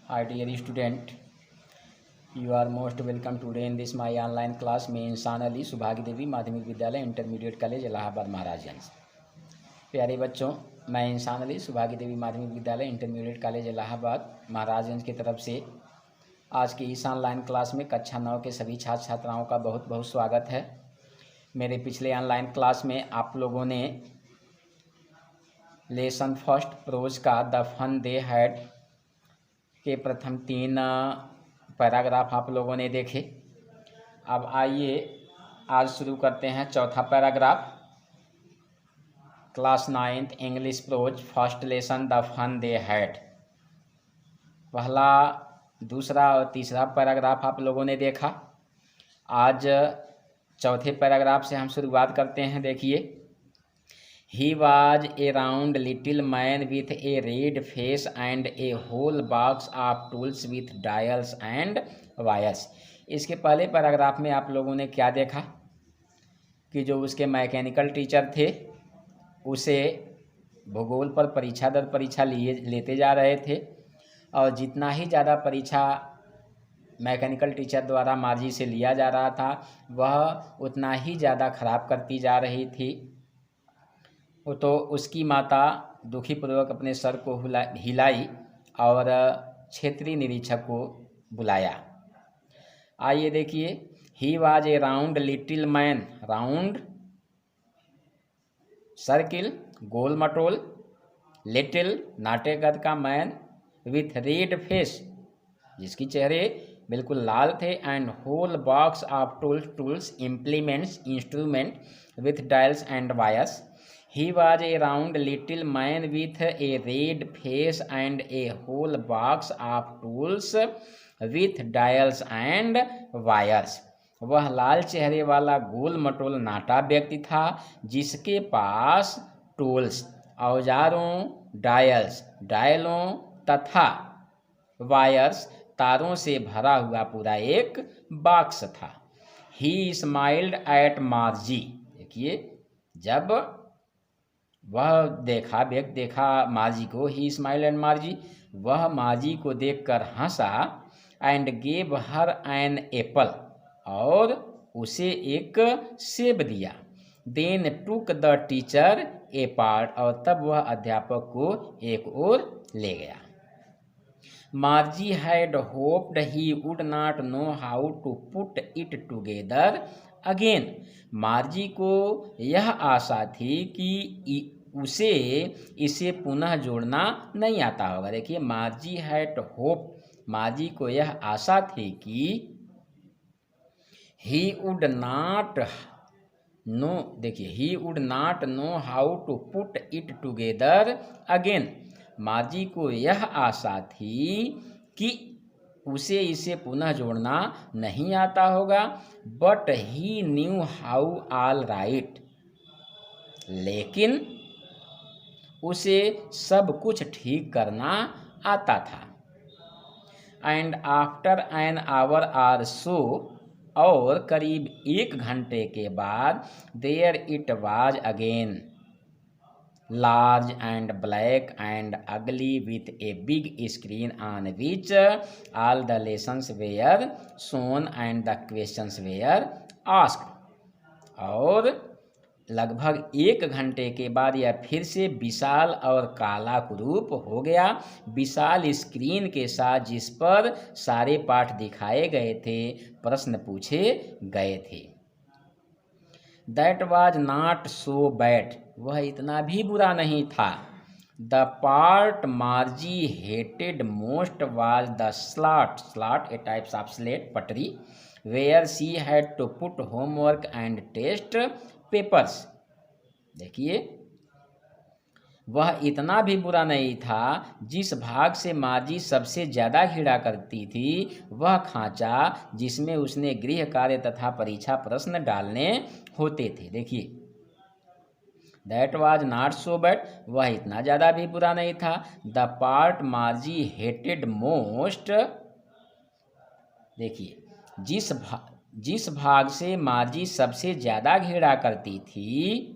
Hi dear student, you are most welcome today in this my online class में इंसान अली सुभागी देवी माध्यमिक विद्यालय intermediate college Allahabad Maharajganj. प्यारे बच्चों, मैं इंसान अली सुभागी देवी माध्यमिक विद्यालय इंटरमीडिएट कॉलेज इलाहाबाद महाराजगंज की तरफ से आज की इस ऑनलाइन क्लास में कक्षा 9 के सभी छात्र छात्राओं का बहुत बहुत स्वागत है। मेरे पिछले ऑनलाइन क्लास में आप लोगों ने लेसन फर्स्ट प्रोज का द फन दे हैड के प्रथम 3 पैराग्राफ आप लोगों ने देखे। अब आइए आज शुरू करते हैं चौथा paragraph. Class 9th English prose first lesson the fun they had. पहला, दूसरा और तीसरा पैराग्राफ आप लोगों ने देखा। आज चौथे पैराग्राफ से हम शुरुआत करते हैं। देखिए, He was a round little man with a red face and a whole box of tools with dials and wires। इसके पहले पैराग्राफ में आप लोगों ने क्या देखा कि जो उसके मैकेनिकल टीचर थे उसे भूगोल पर परीक्षा दर परीक्षा लेते जा रहे थे, और जितना ही ज़्यादा परीक्षा मैकेनिकल टीचर द्वारा मार्जी से लिया जा रहा था वह उतना ही ज़्यादा खराब करती जा रही थी। तो उसकी माता दुखीपूर्वक अपने सर को हिलाई और क्षेत्रीय निरीक्षक को बुलाया। आइए देखिए, he was a round little man. Round circle, गोल मटोल, लिटिल नाटे कद का, मैन विथ रेड फेस जिसकी चेहरे बिल्कुल लाल थे, and whole box of tools implements instrument with dials and wires. He was a round little man with a red face and a whole box of tools with dials and wires। वह लाल चेहरे वाला गोल मटोल नाटा व्यक्ति था जिसके पास tools औजारों, dials डायलों तथा wires तारों से भरा हुआ पूरा एक बॉक्स था। He smiled at मार्जी। देखिए, जब वह व्यक्ति देखा मार्जी को, ही स्माइल एंड मार्जी, वह मार्जी को देखकर हंसा, and gave her an apple, और उसे एक सेब दिया। Then took the teacher apart, और तब वह अध्यापक को एक ओर ले गया। Margie had hoped he would not know how to put it together again. Margie को यह आशा थी कि उसे इसे पुनः जोड़ना नहीं आता होगा। देखिए, मार्जी हैड होप, मार्जी को यह आशा थी कि ही वुड नॉट नो, देखिए, he would not know how to put it together again. Margie को यह आशा थी कि उसे इसे पुनः जोड़ना नहीं आता होगा, but he knew how all right, लेकिन उसे सब कुछ ठीक करना आता था। And after an hour or so, और करीब 1 घंटे के बाद, there it was again, large and black and ugly with a big screen on which all the lessons were shown and the questions were asked. और लगभग 1 घंटे के बाद यह फिर से विशाल और काला कुरूप हो गया, विशाल स्क्रीन के साथ जिस पर सारे पाठ दिखाए गए थे, प्रश्न पूछे गए थे। That was not so bad, वह इतना भी बुरा नहीं था। The part Margie hated most was the slot, slot a types of slate, पटरी, where she had to put homework and test papers. देखिए, वह इतना भी बुरा नहीं था। जिस भाग से मार्जी सबसे ज़्यादा घृणा करती थी वह खांचा जिसमें उसने गृह कार्य तथा परीक्षा प्रश्न डालने होते थे। देखिए, that was not so bad, वह इतना ज़्यादा भी बुरा नहीं था। The part Margie hated most, देखिए, जिस भाग से मार्जी सबसे ज़्यादा घृणा करती थी,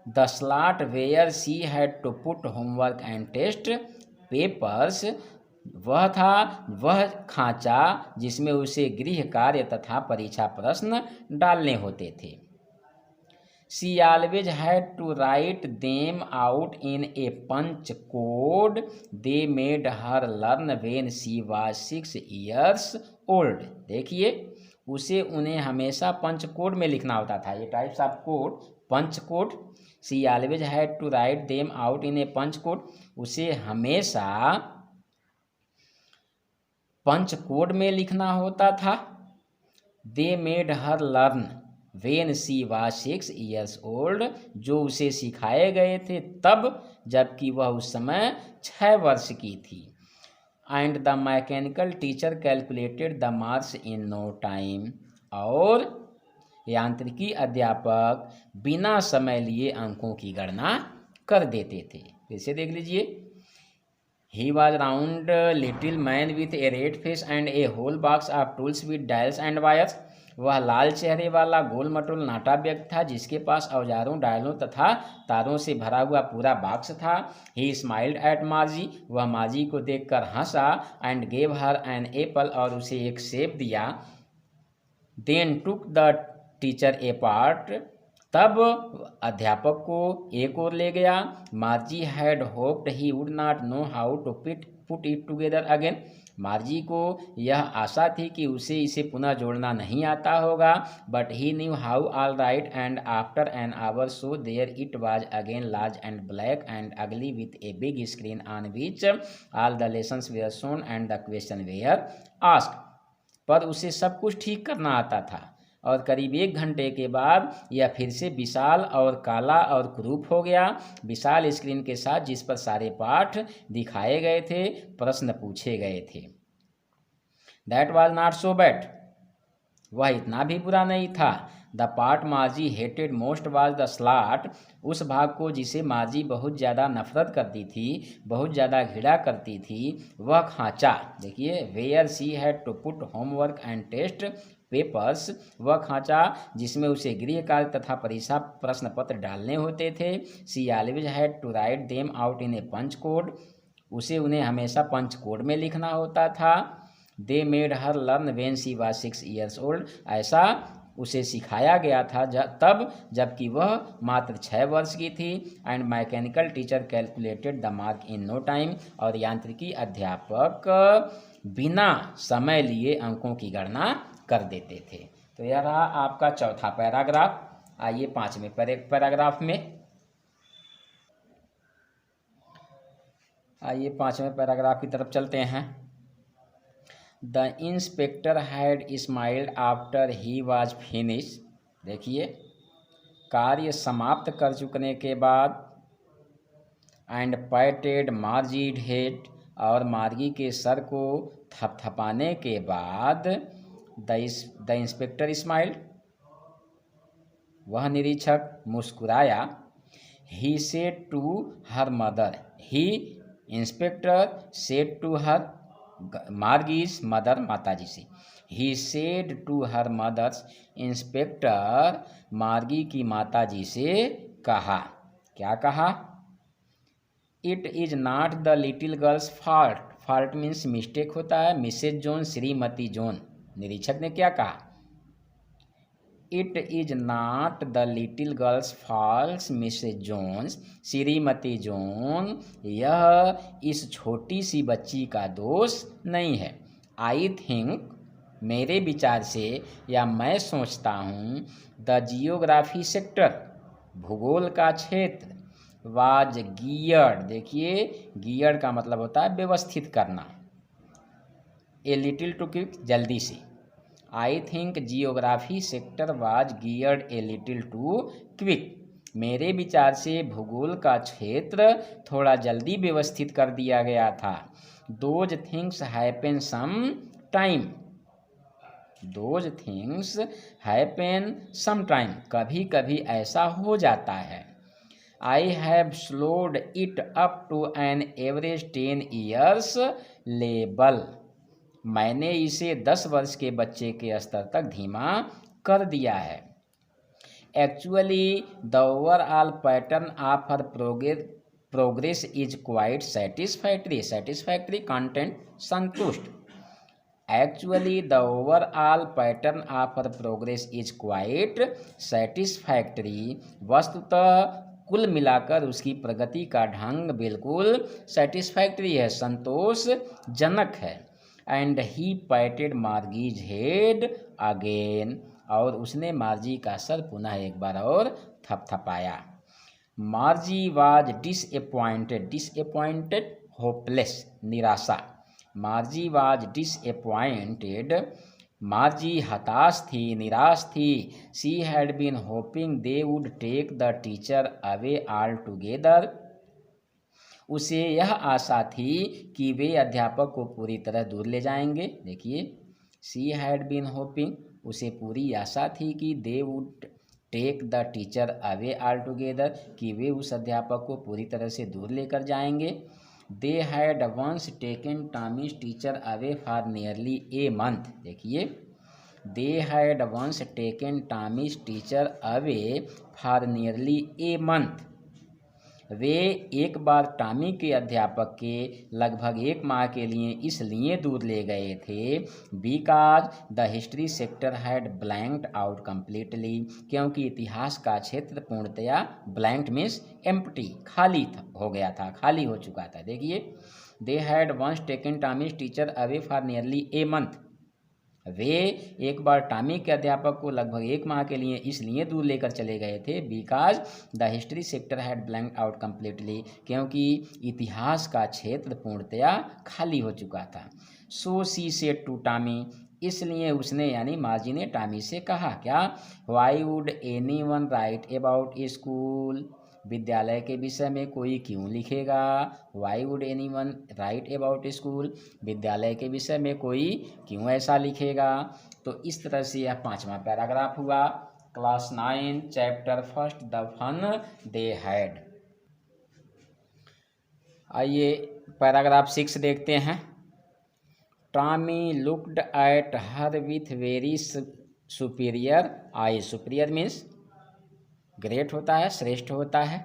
the slot where she had to put homework and test papers, वह खांचा जिसमें उसे गृह कार्य तथा परीक्षा प्रश्न डालने होते थे। She always had to write them out in a punch code they made her learn when she was 6 years old। देखिए, उसे उन्हें हमेशा पंच कोड में लिखना होता था। ये types of code, punch code. She always had to write them out in a punch code। उसे हमेशा पंच कोड में लिखना होता था। They made her learn when she was 6 years old। जो उसे सिखाए गए थे तब, जबकि वह उस समय 6 वर्ष की थी। And the mechanical teacher calculated the marks in no time. और यांत्रिकी अध्यापक बिना समय लिए अंकों की गणना कर देते थे। फिर से देख लीजिए। He was round little man with a red face and a whole box of tools with dials and wires। वह लाल चेहरे वाला गोल मटोल नाटा व्यक्ति था जिसके पास औजारों, डायलों तथा तारों से भरा हुआ पूरा बॉक्स था। He smiled at मार्जी। वह मार्जी को देखकर हंसा। And gave her an apple। और उसे एक सेब दिया। Then took the teacher apart। तब अध्यापक को एक और ले गया। Margie had hoped he would not know how to put it together again. Margie को यह आशा थी कि उसे इसे पुनः जोड़ना नहीं आता होगा। But he knew how all right. And after an hour so there it was again large and black and ugly with a big screen on which all the lessons were shown and the question were asked. पर उसे सब कुछ ठीक करना आता था और करीब 1 घंटे के बाद यह फिर से विशाल और काला और कुरूप हो गया। विशाल स्क्रीन के साथ जिस पर सारे पाठ दिखाए गए थे, प्रश्न पूछे गए थे। That was not so bad. वह इतना भी बुरा नहीं था। The part Margie hated most was the slot. उस भाग को जिसे मार्जी बहुत ज़्यादा नफरत करती थी, बहुत ज़्यादा घृणा करती थी, वह खांचा। देखिए, where she had to put homework and test papers. वह खांचा जिसमें उसे गृह कार्य तथा परीक्षा प्रश्न पत्र डालने होते थे। She always had to write them out in a punch code. उसे उन्हें हमेशा पंच कोड में लिखना होता था। They made her learn when she was 6 years old। ऐसा उसे सिखाया गया था तब, जबकि वह मात्र 6 वर्ष की थी। And mechanical teacher calculated the mark in no time. और यांत्रिकी अध्यापक बिना समय लिए अंकों की गणना कर देते थे। तो यह रहा आपका चौथा पैराग्राफ। आइए 5वें पैराग्राफ में। आइए 5वें पैराग्राफ की तरफ चलते हैं। The inspector had smiled after he was finish. देखिए, कार्य समाप्त कर चुकने के बाद। And patted Margie's head. और मार्गी के सर को थपथपाने के बाद। The inspector smiled. वह निरीक्षक मुस्कुराया। He said to her mother. He inspector said to her Margie's mother, माताजी से। He said to her mothers. Inspector Margie की माताजी से कहा। क्या कहा? It is not the little girl's fault. Fault means mistake होता है। मिसेज जोन, श्रीमती जोन। निरीक्षक ने क्या कहा? It is not the little girl's fault Mrs Jones. श्रीमती जोन, यह इस छोटी सी बच्ची का दोष नहीं है। आई थिंक, मेरे विचार से या मैं सोचता हूँ, द जियोग्राफी सेक्टर, भूगोल का क्षेत्र, वाज गियर्ड। देखिए, गियर्ड का मतलब होता है व्यवस्थित करना। ए लिटिल टू क्विक, जल्दी से। I think geography sector was geared a little too quick. मेरे विचार से भूगोल का क्षेत्र थोड़ा जल्दी व्यवस्थित कर दिया गया था। Those things happen some time. Those things happen some time, कभी कभी ऐसा हो जाता है। I have slowed it up to an average 10 years level. मैंने इसे 10 वर्ष के बच्चे के स्तर तक धीमा कर दिया है। Actually the overall pattern of her progress is quite satisfactory, satisfactory content संतुष्ट। Actually the overall pattern of her progress is quite satisfactory, वस्तुतः कुल मिलाकर उसकी प्रगति का ढंग बिल्कुल सेटिस्फैक्ट्री है, संतोषजनक है। And he patted Margie's head again, और उसने मार्जी का सर पुनः एक बार और थपथपाया। Margie was disappointed, disappointed hopeless, निराशा। मार्जी वाज डिसअपॉइंटेड, मार्जी हताश थी, निराश थी। She had been hoping they would take the teacher away all together, उसे यह आशा थी कि वे अध्यापक को पूरी तरह दूर ले जाएंगे। देखिए, शी हैड बीन होपिंग, उसे पूरी आशा थी कि they would take the teacher away all together, कि वे उस अध्यापक को पूरी तरह से दूर लेकर जाएंगे। They had once taken Tommy's teacher away for nearly a month. देखिए, they had once taken Tommy's teacher away for nearly a month, वे एक बार टॉमी के अध्यापक के लगभग एक माह के लिए इसलिए दूर ले गए थे, because the history sector had blanked out completely, क्योंकि इतिहास का क्षेत्र पूर्णतया ब्लैंक्ड मीन्स एम्प्टी, खाली हो गया था, खाली हो चुका था। देखिए, they had once taken Tommy's teacher away for nearly a month, वे एक बार टॉमी के अध्यापक को लगभग एक माह के लिए इसलिए दूर लेकर चले गए थे, because the history sector had blanked out completely, क्योंकि इतिहास का क्षेत्र पूर्णतया खाली हो चुका था। So she said to Tommy, इसलिए उसने यानी मार्जी ने टॉमी से कहा, क्या? Why would anyone write about a school, विद्यालय के विषय में कोई क्यों लिखेगा? Why would anyone write about school, विद्यालय के विषय में कोई क्यों ऐसा लिखेगा? तो इस तरह से यह 5वां पैराग्राफ हुआ, class 9 chapter first, the fun they had. आइए पैराग्राफ 6 देखते हैं। Tommy looked at her with very superior eye, superior means great होता है, श्रेष्ठ होता है।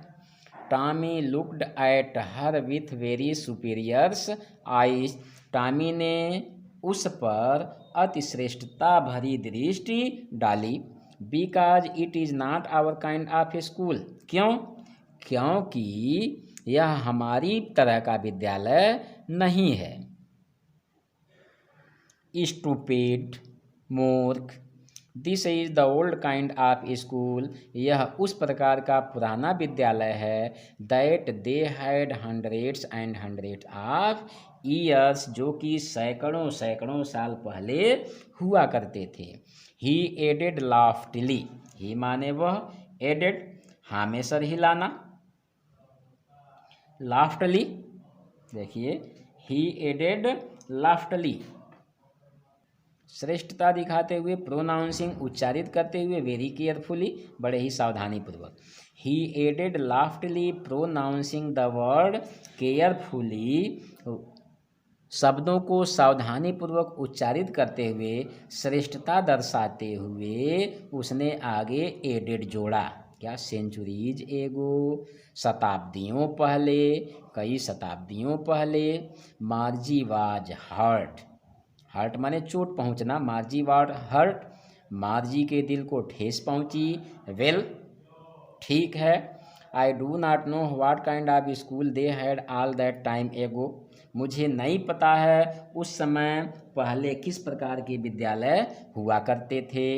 Tommy looked at her with very superiors eyes, Tommy ने उस पर अति श्रेष्ठता भरी दृष्टि डाली। Because it is not our kind of school, क्यों? क्योंकि यह हमारी तरह का विद्यालय नहीं है। स्टूपिड, मूर्ख। This is the old kind of school, यह उस प्रकार का पुराना विद्यालय है। That they had hundreds and hundreds of years, जो कि सैकड़ों सैकड़ों साल पहले हुआ करते थे। ही एडेड लॉफ्टली, ही माने वह, एडेड हाँ में सर हिलाना, लॉफ्टली। देखिए, ही एडेड लॉफ्टली, श्रेष्ठता दिखाते हुए, प्रोनाउंसिंग उच्चारित करते हुए, वेरी केयरफुली, बड़े ही सावधानी पूर्वक। He added loftily pronouncing the word carefully, शब्दों को सावधानी पूर्वक उच्चारित करते हुए, श्रेष्ठता दर्शाते हुए उसने आगे एडेड जोड़ा। क्या? सेंचुरीज एगो, शताब्दियों पहले, कई शताब्दियों पहले। मार्जी वाज हर्ट, हर्ट माने चोट पहुंचना, मार्जी वाज हर्ट, मार्जी के दिल को ठेस पहुंची। वेल, ठीक है। I do not know what kind of school they had all that time एगो, मुझे नहीं पता है उस समय पहले किस प्रकार के विद्यालय हुआ करते थे।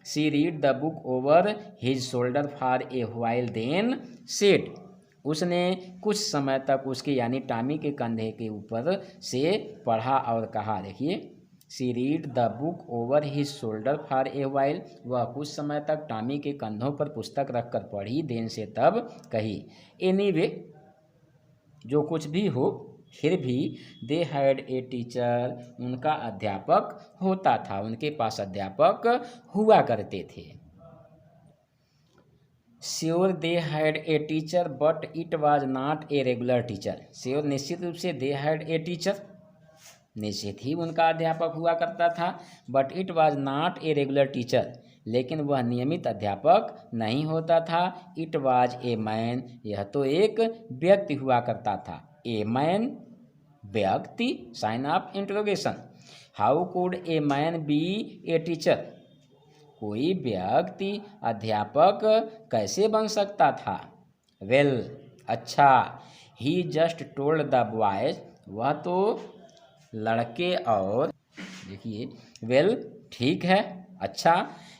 She read the book over his shoulder for a while then said, उसने कुछ समय तक उसके यानी टॉमी के कंधे के ऊपर से पढ़ा और कहा। देखिए, she read the book over his shoulder for a while, वह कुछ समय तक टॉमी के कंधों पर पुस्तक रखकर पढ़ी, देन से तब कही। एनीवे, जो कुछ भी हो, फिर भी दे हैड ए टीचर, उनका अध्यापक होता था, उनके पास अध्यापक हुआ करते थे। Sure they had a teacher but it was not a regular teacher, sure निश्चित रूप से, दे हैड ए टीचर निश्चित ही उनका अध्यापक हुआ करता था, but it was not a regular teacher, लेकिन वह नियमित अध्यापक नहीं होता था। इट वाज ए मैन, यह तो एक व्यक्ति हुआ करता था। ए मैन, व्यक्ति, sign of interrogation. How could a man be a teacher, कोई व्यक्ति अध्यापक कैसे बन सकता था। वेल, अच्छा। He just told the boys, वह तो लड़के और, देखिए, वेल ठीक है, अच्छा।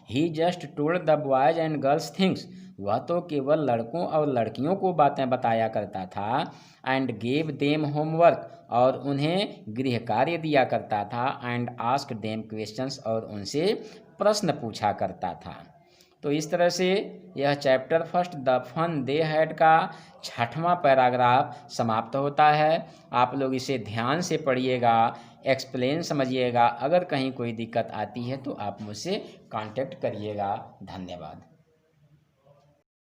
He just told the boys and girls things, वह तो केवल लड़कों और लड़कियों को बातें बताया करता था। एंड गेव देम होमवर्क, और उन्हें गृह कार्य दिया करता था। एंड आस्क देम क्वेश्चंस, और उनसे प्रश्न पूछा करता था। तो इस तरह से यह chapter first the fun they had का 6वां पैराग्राफ समाप्त होता है। आप लोग इसे ध्यान से पढ़िएगा, एक्सप्लेन समझिएगा। अगर कहीं कोई दिक्कत आती है तो आप मुझसे कांटेक्ट करिएगा। धन्यवाद।